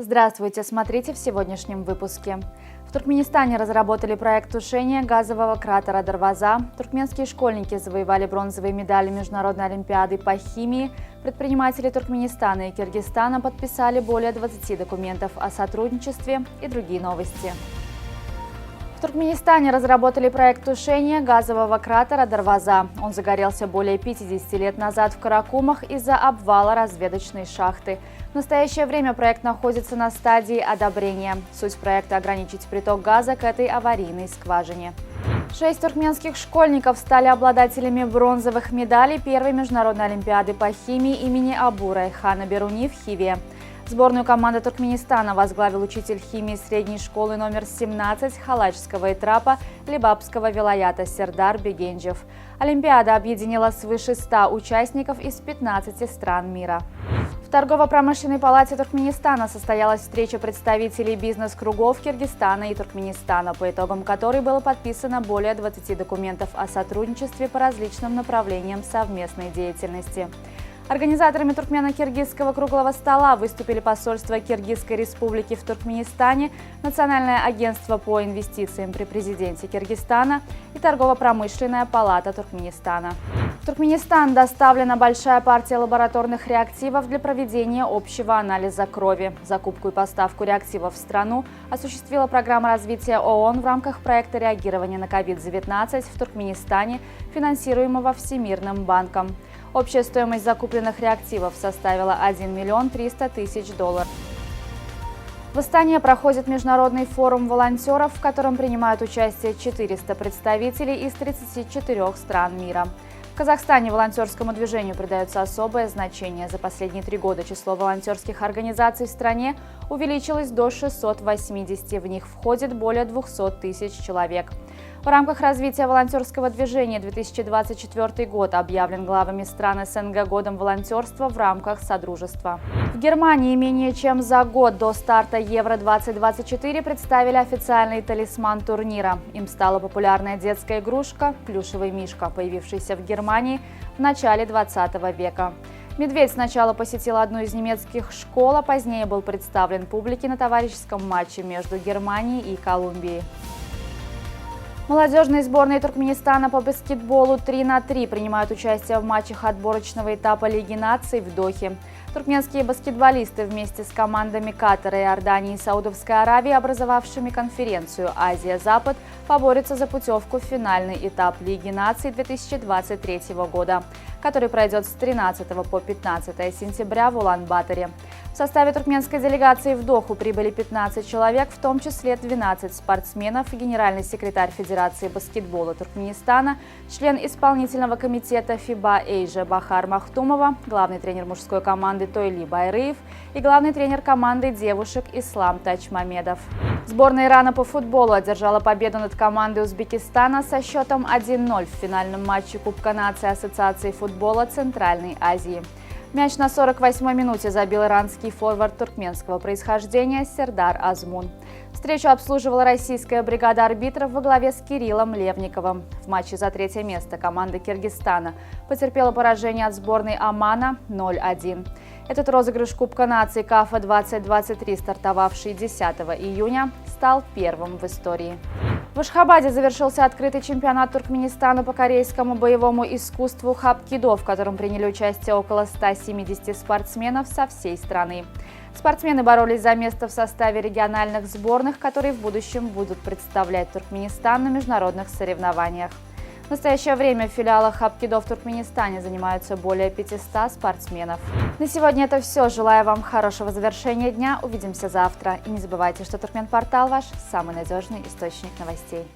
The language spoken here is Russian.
Здравствуйте, смотрите в сегодняшнем выпуске. В Туркменистане разработали проект тушения газового кратера Дарваза. Туркменские школьники завоевали бронзовые медали Международной олимпиады по химии. Предприниматели Туркменистана и Киргизстана подписали более 20 документов о сотрудничестве и другие новости. В Туркменистане разработали проект тушения газового кратера Дарваза. Он загорелся более 50 лет назад в Каракумах из-за обвала разведочной шахты. В настоящее время проект находится на стадии одобрения. Суть проекта – ограничить приток газа к этой аварийной скважине. 6 туркменских школьников стали обладателями бронзовых медалей первой международной олимпиады по химии имени Абу Райхана Беруни в Хиве. Сборную команды Туркменистана возглавил учитель химии средней школы номер 17 Халачского этрапа Либабского вилаята Сердар Бегенджев. Олимпиада объединила свыше 100 участников из 15 стран мира. В Торгово-промышленной палате Туркменистана состоялась встреча представителей бизнес-кругов Киргизстана и Туркменистана, по итогам которой было подписано более 20 документов о сотрудничестве по различным направлениям совместной деятельности. Организаторами туркмено-киргизского круглого стола выступили посольство Киргизской республики в Туркменистане, Национальное агентство по инвестициям при президенте Киргизстана и Торгово-промышленная палата Туркменистана. В Туркменистан доставлена большая партия лабораторных реактивов для проведения общего анализа крови. Закупку и поставку реактивов в страну осуществила программа развития ООН в рамках проекта реагирования на COVID-19 в Туркменистане, финансируемого Всемирным банком. Общая стоимость закупленных реактивов составила $1 300 000. В Астане проходит международный форум волонтеров, в котором принимают участие 400 представителей из 34 стран мира. В Казахстане волонтерскому движению придается особое значение. За последние 3 года число волонтерских организаций в стране увеличилось до 680, в них входит более 200 000 человек. В рамках развития волонтерского движения 2024 год объявлен главами стран СНГ годом волонтерства в рамках Содружества. В Германии менее чем за год до старта Евро-2024 представили официальный талисман турнира. Им стала популярная детская игрушка «Плюшевый мишка», появившийся в Германии в начале 20 века. Медведь сначала посетил одну из немецких школ, а позднее был представлен публике на товарищеском матче между Германией и Колумбией. Молодежные сборные Туркменистана по баскетболу 3×3 принимают участие в матчах отборочного этапа Лиги наций в Дохе. Туркменские баскетболисты вместе с командами Катара, Иордании и Саудовской Аравии, образовавшими конференцию «Азия-Запад», поборются за путевку в финальный этап Лиги наций 2023 года, который пройдет с 13 по 15 сентября в Улан-Баторе. В составе туркменской делегации в Доху прибыли 15 человек, в том числе 12 спортсменов, генеральный секретарь Федерации баскетбола Туркменистана, член исполнительного комитета ФИБА Эйжа Бахар Махтумова, главный тренер мужской команды Тойли Байрыев и главный тренер команды девушек Ислам Тачмамедов. Сборная Ирана по футболу одержала победу над командой Узбекистана со счетом 1-0 в финальном матче Кубка наций Ассоциации футбола Центральной Азии. Мяч на 48-й минуте забил иранский форвард туркменского происхождения Сердар Азмун. Встречу обслуживала российская бригада арбитров во главе с Кириллом Левниковым. В матче за 3-е место команда Киргизстана потерпела поражение от сборной Омана 0-1. Этот розыгрыш Кубка наций КАФА 2023, стартовавший 10 июня, стал первым в истории. В Ашхабаде завершился открытый чемпионат Туркменистана по корейскому боевому искусству хапкидо, в котором приняли участие около 170 спортсменов со всей страны. Спортсмены боролись за место в составе региональных сборных, которые в будущем будут представлять Туркменистан на международных соревнованиях. В настоящее время в филиалах хапкидо в Туркменистане занимаются более 500 спортсменов. На сегодня это все. Желаю вам хорошего завершения дня. Увидимся завтра. И не забывайте, что Туркменпортал – ваш самый надежный источник новостей.